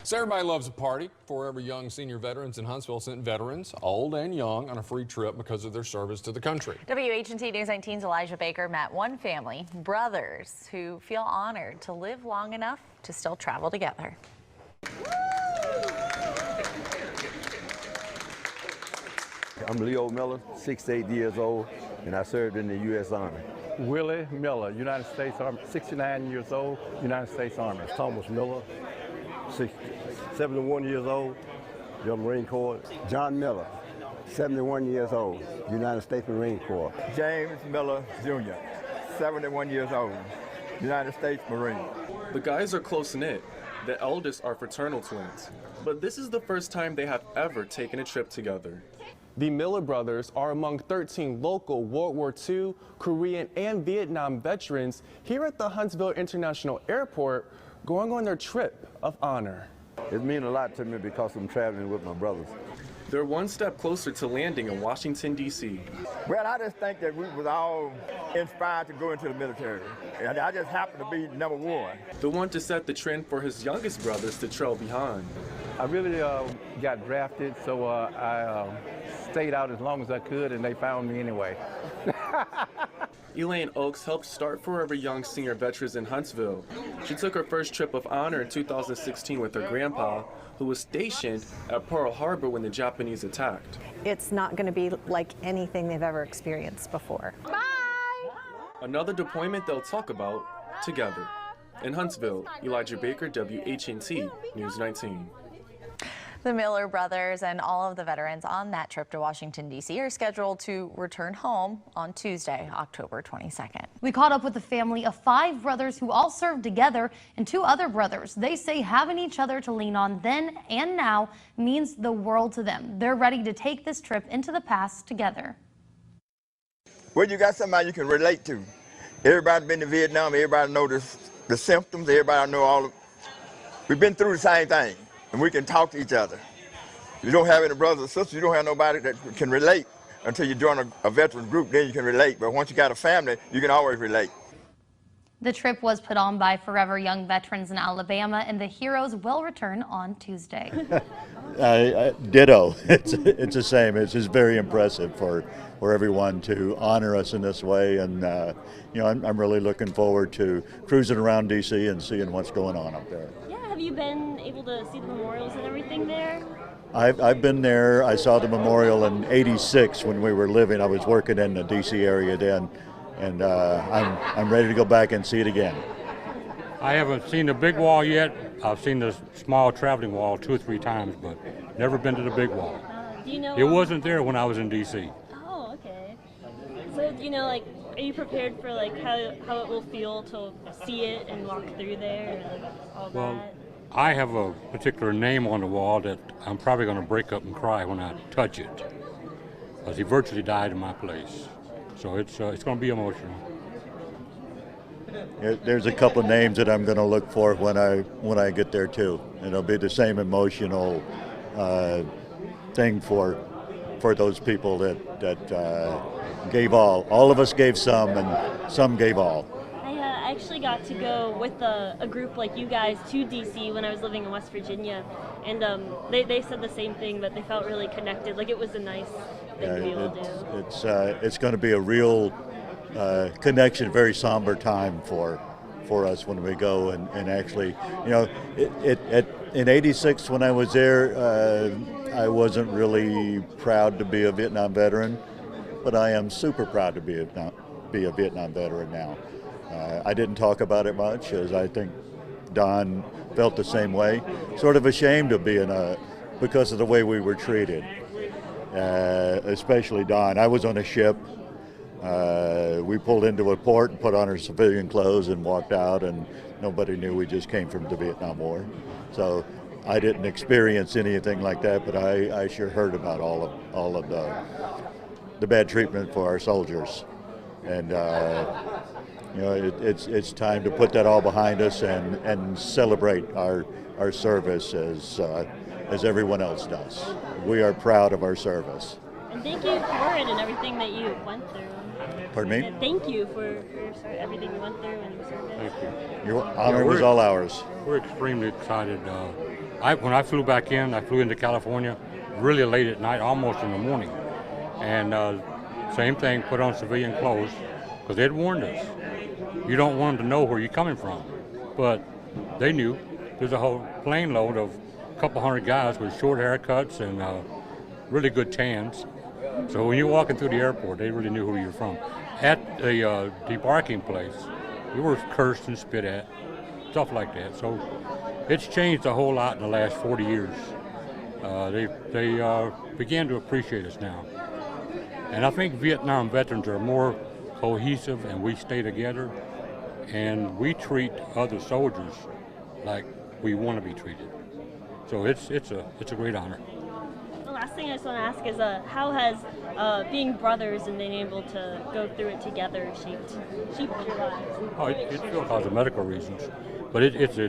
So everybody loves a party. Forever Young Senior Veterans in Huntsville sent veterans, old and young, on a free trip because of their service to the country. WHNT News 19's Elijah Baker met one family, brothers, who feel honored to live long enough to still travel together. I'm Leo Miller, 68 years old, and I served in the U.S. Army. Willie Miller, United States Army, 69 years old, United States Army. Thomas Miller, 71 years old, Young Marine Corps. John Miller, 71 years old, United States Marine Corps. James Miller Jr., 71 years old, United States Marine. The guys are close-knit. The eldest are fraternal twins. But this is the first time they have ever taken a trip together. The Miller brothers are among 13 local World War II, Korean, and Vietnam veterans here at the Huntsville International Airport going on their trip of honor. It means a lot to me because I'm traveling with my brothers. They're one step closer to landing in Washington, D.C. Well, I just think that we was all inspired to go into the military. And I just happened to be number one. The one to set the trend for his youngest brothers to trail behind. I really got drafted, so I stayed out as long as I could, and they found me anyway. Elaine Oaks helped start Forever Young Senior Veterans in Huntsville. She took her first trip of honor in 2016 with her grandpa, who was stationed at Pearl Harbor when the Japanese attacked. It's not going to be like anything they've ever experienced before. Bye! Another deployment they'll talk about together. In Huntsville, Elijah Baker, WHNT News 19. The Miller brothers and all of the veterans on that trip to Washington, D.C. are scheduled to return home on Tuesday, October 22nd. We caught up with the family of 5 brothers who all served together and 2 other brothers. They say having each other to lean on then and now means the world to them. They're ready to take this trip into the past together. Well, you got somebody you can relate to. Everybody been to Vietnam, everybody know the symptoms, everybody know all of, we've been through the same thing. And we can talk to each other. You don't have any brothers or sisters, you don't have nobody that can relate until you join a veteran group, then you can relate. But once you got a family, you can always relate. The trip was put on by Forever Young Veterans in Alabama, and the heroes will return on Tuesday. Ditto. It's the same. It's just very impressive for everyone to honor us in this way. And, you know, I'm really looking forward to cruising around D.C. and seeing what's going on up there. Have you been able to see the memorials and everything there? I've been there. I saw the memorial in '86 when we were living. I was working in the D.C. area then, and I'm ready to go back and see it again. I haven't seen the big wall yet. I've seen the small traveling wall 2 or 3 times, but never been to the big wall. Do you know? It wasn't there when I was in D.C. Oh, okay. So, you know, like, are you prepared for like how it will feel to see it and walk through there and all that? I have a particular name on the wall that I'm probably going to break up and cry when I touch it, because he virtually died in my place. So it's going to be emotional. There's a couple of names that I'm going to look for when I get there too. It'll be the same emotional thing for those people that gave all. All of us gave some, and some gave all. I actually got to go with a group like you guys to D.C. when I was living in West Virginia, and they said the same thing, that they felt really connected. Like, it was a nice thing to be able to do. It's going to be a real connection, very somber time for us when we go and actually, you know, in '86 when I was there, I wasn't really proud to be a Vietnam veteran, but I am super proud to be a Vietnam veteran now. I didn't talk about it much, as I think Don felt the same way. Sort of ashamed of being because of the way we were treated, especially Don. I was on a ship. We pulled into a port and put on our civilian clothes and walked out, and nobody knew we just came from the Vietnam War. So I didn't experience anything like that, but I sure heard about all of the bad treatment for our soldiers. And you know, it's time to put that all behind us and celebrate our service as everyone else does. We are proud of our service. And thank you for it and everything that you went through. Pardon me? And thank you for everything you went through and service. Thank you. Your honor was all ours. We're extremely excited. When I flew back in, I flew into California really late at night, almost in the morning. And same thing, put on civilian clothes, because they'd warned us. You don't want them to know where you're coming from. But they knew. There's a whole plane load of a couple hundred guys with short haircuts and really good tans. So when you're walking through the airport, they really knew who you're from. At the debarking place, we were cursed and spit at, stuff like that. So it's changed a whole lot in the last 40 years. They began to appreciate us now. And I think Vietnam veterans are more cohesive, and we stay together, and we treat other soldiers like we want to be treated. So it's a great honor. The last thing I just want to ask is how has being brothers and being able to go through it together shaped your lives? Oh, it's because of medical reasons, but it's a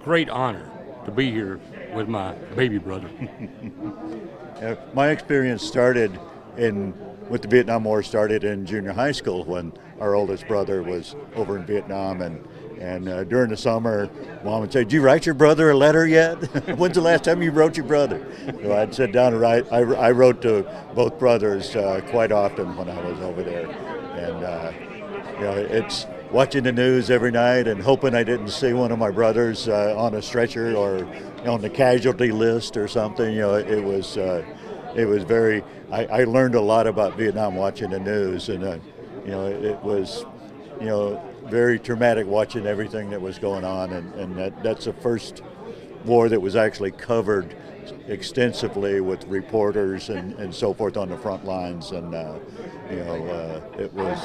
great honor to be here with my baby brother. My experience started with the Vietnam War started in junior high school when our oldest brother was over in Vietnam, and during the summer, Mom would say, "Did you write your brother a letter yet? When's the last time you wrote your brother?" So I'd sit down and write. I wrote to both brothers quite often when I was over there, and it's watching the news every night and hoping I didn't see one of my brothers on a stretcher or on the casualty list or something. It was very. I learned a lot about Vietnam watching the news, and it was, very traumatic watching everything that was going on, and that's the first war that was actually covered extensively with reporters and so forth on the front lines, and it was.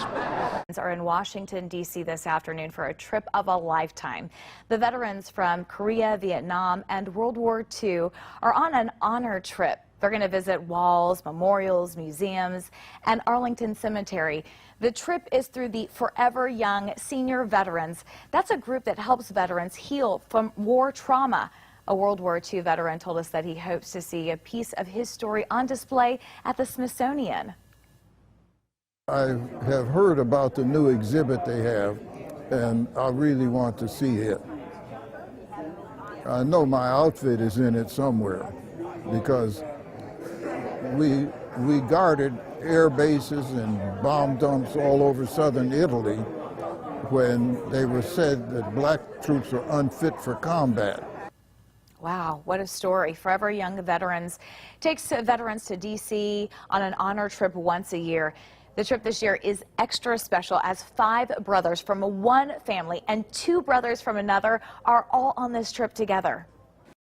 Are in Washington, D.C. this afternoon for a trip of a lifetime. The veterans from Korea, Vietnam, and World War II are on an honor trip. They're going to visit walls, memorials, museums, and Arlington Cemetery. The trip is through the Forever Young Senior Veterans. That's a group that helps veterans heal from war trauma. A World War II veteran told us that he hopes to see a piece of his story on display at the Smithsonian. I have heard about the new exhibit they have, and I really want to see it. I know my outfit is in it somewhere because we guarded air bases and bomb dumps all over southern Italy when they were said that black troops are unfit for combat. Wow, what a story. Forever Young Veterans takes veterans to D.C. on an honor trip once a year. The trip this year is extra special as 5 brothers from one family and 2 brothers from another are all on this trip together.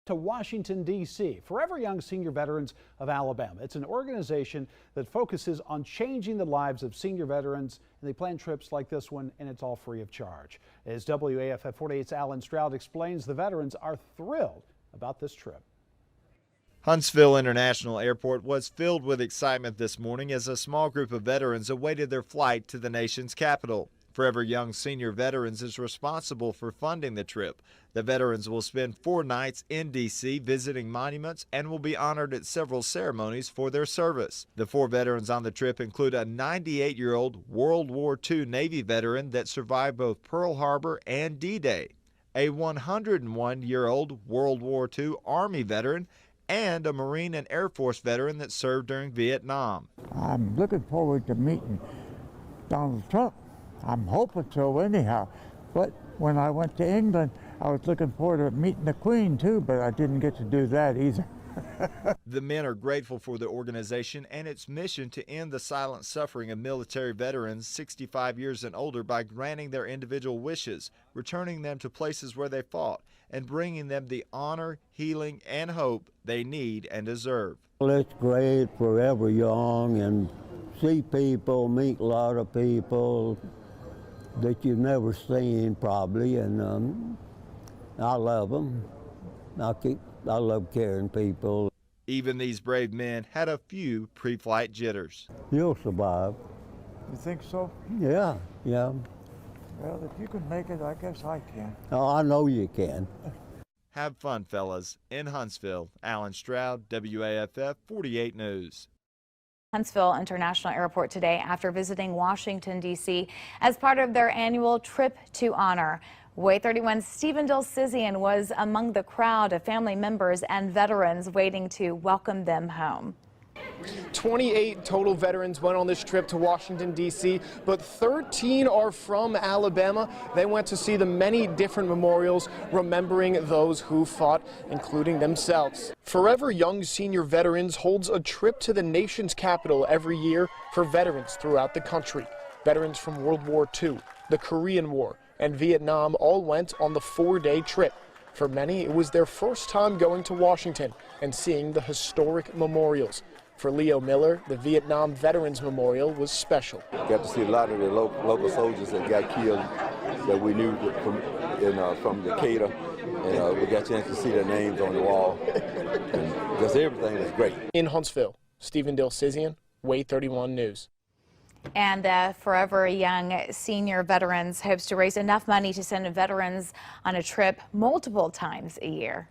To Washington, D.C., Forever Young Senior Veterans of Alabama. It's an organization that focuses on changing the lives of senior veterans, and they plan trips like this one, and it's all free of charge. As WAFF 48's Alan Stroud explains, the veterans are thrilled about this trip. Huntsville International Airport was filled with excitement this morning as a small group of veterans awaited their flight to the nation's capital. Forever Young Senior Veterans is responsible for funding the trip. The veterans will spend 4 nights in D.C. visiting monuments and will be honored at several ceremonies for their service. The 4 veterans on the trip include a 98-year-old World War II Navy veteran that survived both Pearl Harbor and D-Day, a 101-year-old World War II Army veteran, and a Marine and Air Force veteran that served during Vietnam. I'm looking forward to meeting Donald Trump. I'm hoping so anyhow. But when I went to England, I was looking forward to meeting the Queen too, but I didn't get to do that either. The men are grateful for the organization and its mission to end the silent suffering of military veterans 65 years and older by granting their individual wishes, returning them to places where they fought, and bringing them the honor, healing, and hope they need and deserve. Well, it's great, Forever Young, and see people, meet a lot of people that you've never seen probably, and I love them. I love caring people. Even these brave men had a few pre-flight jitters. You'll survive. You think so? Yeah, yeah. Well, if you can make it, I guess I can. Oh, I know you can. Have fun, fellas. In Huntsville, Alan Stroud, WAFF 48 News. Huntsville International Airport today after visiting Washington, D.C. as part of their annual Trip to Honor. WAAY 31's Stephen Dilsizian was among the crowd of family members and veterans waiting to welcome them home. 28 total veterans went on this trip to Washington, D.C., but 13 are from Alabama. They went to see the many different memorials remembering those who fought, including themselves. Forever Young Senior Veterans holds a trip to the nation's capital every year for veterans throughout the country. Veterans from World War II, the Korean War, and Vietnam all went on the 4-day trip. For many, it was their first time going to Washington and seeing the historic memorials. For Leo Miller, the Vietnam Veterans Memorial was special. Got to see a lot of the local soldiers that got killed that we knew from Decatur, and we got a chance to see their names on the wall. And just everything was great. In Huntsville, Stephen Dilsizian, WAAY 31 News. And the Forever Young Senior Veterans hopes to raise enough money to send veterans on a trip multiple times a year.